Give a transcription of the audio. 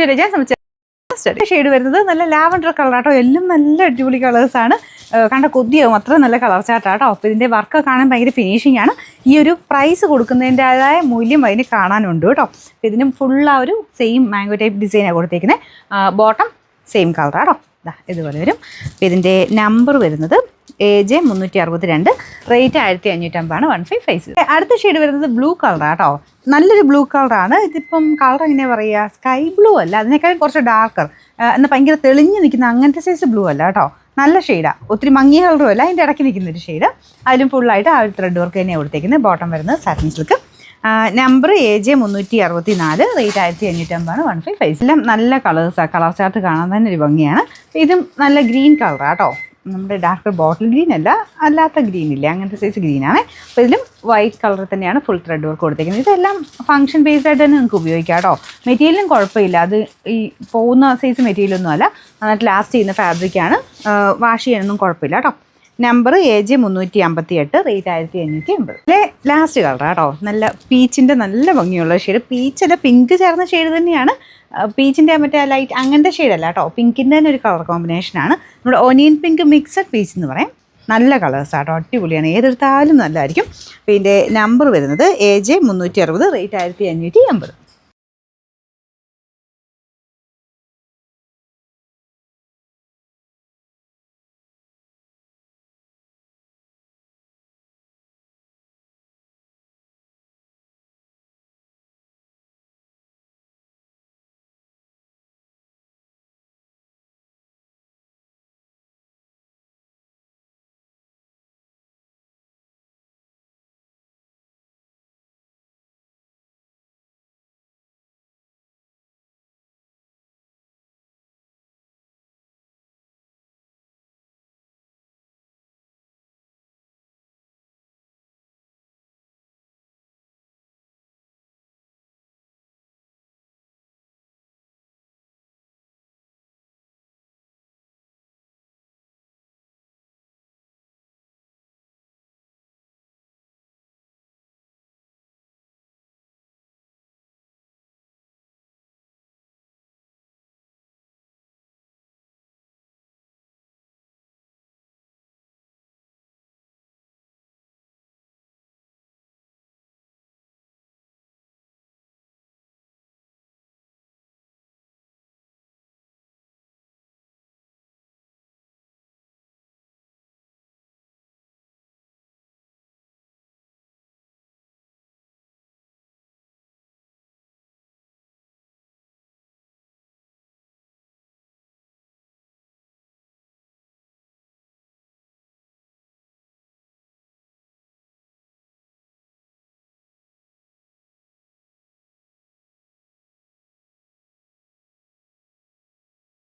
ഞാൻ സംബന്ധിച്ച ഷെയ്ഡ് വരുന്നത് നല്ല ലാവൻഡർ കളറാട്ടോ. എല്ലാം നല്ല അടിപൊളി കളേഴ്സാണ്. കണ്ട കൊതിയാവും, അത്ര നല്ല കളർ ചാർട്ടാട്ടോ. അപ്പോൾ ഇതിൻ്റെ വർക്ക് കാണാൻ ഭയങ്കര ഫിനിഷിംഗ് ആണ്. ഈ ഒരു പ്രൈസ് കൊടുക്കുന്നതിൻ്റെതായ മൂല്യം അതിന് കാണാനുണ്ട് കേട്ടോ. അപ്പോൾ ഇതിനും ഫുൾ ആ ഒരു സെയിം മാംഗോ ടൈപ്പ് ഡിസൈനാണ് കൊടുത്തേക്കുന്നത്. ബോട്ടം സെയിം കളറാട്ടോ. ഇതുപോലെ വരും. അപ്പോൾ ഇതിൻ്റെ നമ്പർ വരുന്നത് AJ 362, റേറ്റ് 1550, 1556. അടുത്ത ഷെയ്ഡ് വരുന്നത് ബ്ലൂ കളറാട്ടോ. നല്ലൊരു ബ്ലൂ കളറാണ്. ഇതിപ്പം കളർ എങ്ങനെയാ പറയുക, സ്കൈ ബ്ലൂ അല്ല, അതിനേക്കാളും കുറച്ച് ഡാർക്കർ, എന്നാൽ ഭയങ്കര തെളിഞ്ഞ് നിൽക്കുന്ന അങ്ങനത്തെ സൈസ് ബ്ലൂ അല്ല കേട്ടോ. നല്ല ഷെയ്ഡാണ്, ഒത്തിരി മങ്ങിയ കളറും അല്ല, അതിൻ്റെ ഇടയ്ക്ക് നിൽക്കുന്നൊരു ഷെയ്ഡ്. അതിലും ഫുള്ളായിട്ട് ആ ഒരു ത്രെഡ് വർക്ക് തന്നെയാണ് കൊടുത്തേക്കുന്നത്. ബോട്ടം വരുന്നത് satin silk. Number AJ 364, rate 1550, 1556. എല്ലാം നല്ല കളേഴ്സാണ്. കളർ ചാർട്ട് കാണാൻ തന്നെ ഒരു ഭംഗിയാണ്. ഇതും നല്ല ഗ്രീൻ കളറാട്ടോ. നമ്മുടെ ഡാർക്ക് ബോട്ടിൽ ഗ്രീൻ അല്ല, അല്ലാത്ത ഗ്രീൻ ഇല്ലേ, അങ്ങനത്തെ സൈസ് ഗ്രീനാണ്. അപ്പോൾ ഇതിലും വൈറ്റ് കളർ തന്നെയാണ് ഫുൾ ത്രെഡ് വർക്ക് കൊടുത്തേക്കുന്നത്. ഇതെല്ലാം ഫംഗ്ഷൻ ബേസ്ഡ് ആയിട്ട് തന്നെ നിങ്ങൾക്ക് ഉപയോഗിക്കാം കേട്ടോ. മെറ്റീരിയലും കുഴപ്പമില്ല, അത് ഈ പോകുന്ന സൈസ് മെറ്റീരിയലൊന്നും അല്ല, നന്നായിട്ട് ലാസ്റ്റ് ചെയ്യുന്ന ഫാബ്രിക്കാണ്. വാഷ് ചെയ്യാനൊന്നും കുഴപ്പമില്ല കേട്ടോ. Number AJ 358, rate 1580. ഇതിലെ ലാസ്റ്റ് കളറാണ് കേട്ടോ. നല്ല പീച്ചിൻ്റെ നല്ല ഭംഗിയുള്ള ഷെയ്ഡ്. പീച്ചല്ല, പിങ്ക് ചേർന്ന ഷെയ്ഡ് തന്നെയാണ്. പീച്ചിൻ്റെ മറ്റേ ലൈറ്റ് അങ്ങനത്തെ ഷെയ്ഡല്ല കേട്ടോ. പിങ്കിൻ്റെ തന്നെ ഒരു കളർ കോമ്പിനേഷനാണ്. നമ്മുടെ ഒനിയൻ പിങ്ക് മിക്സഡ് പീച്ച് എന്ന് പറയും. നല്ല കളേഴ്സാട്ടോ, അടിപൊളിയാണ്. ഏതെടുത്താലും നല്ലതായിരിക്കും. അപ്പോൾ ഇതിൻ്റെ നമ്പർ വരുന്നത് AJ 360, റേറ്റ് 1580.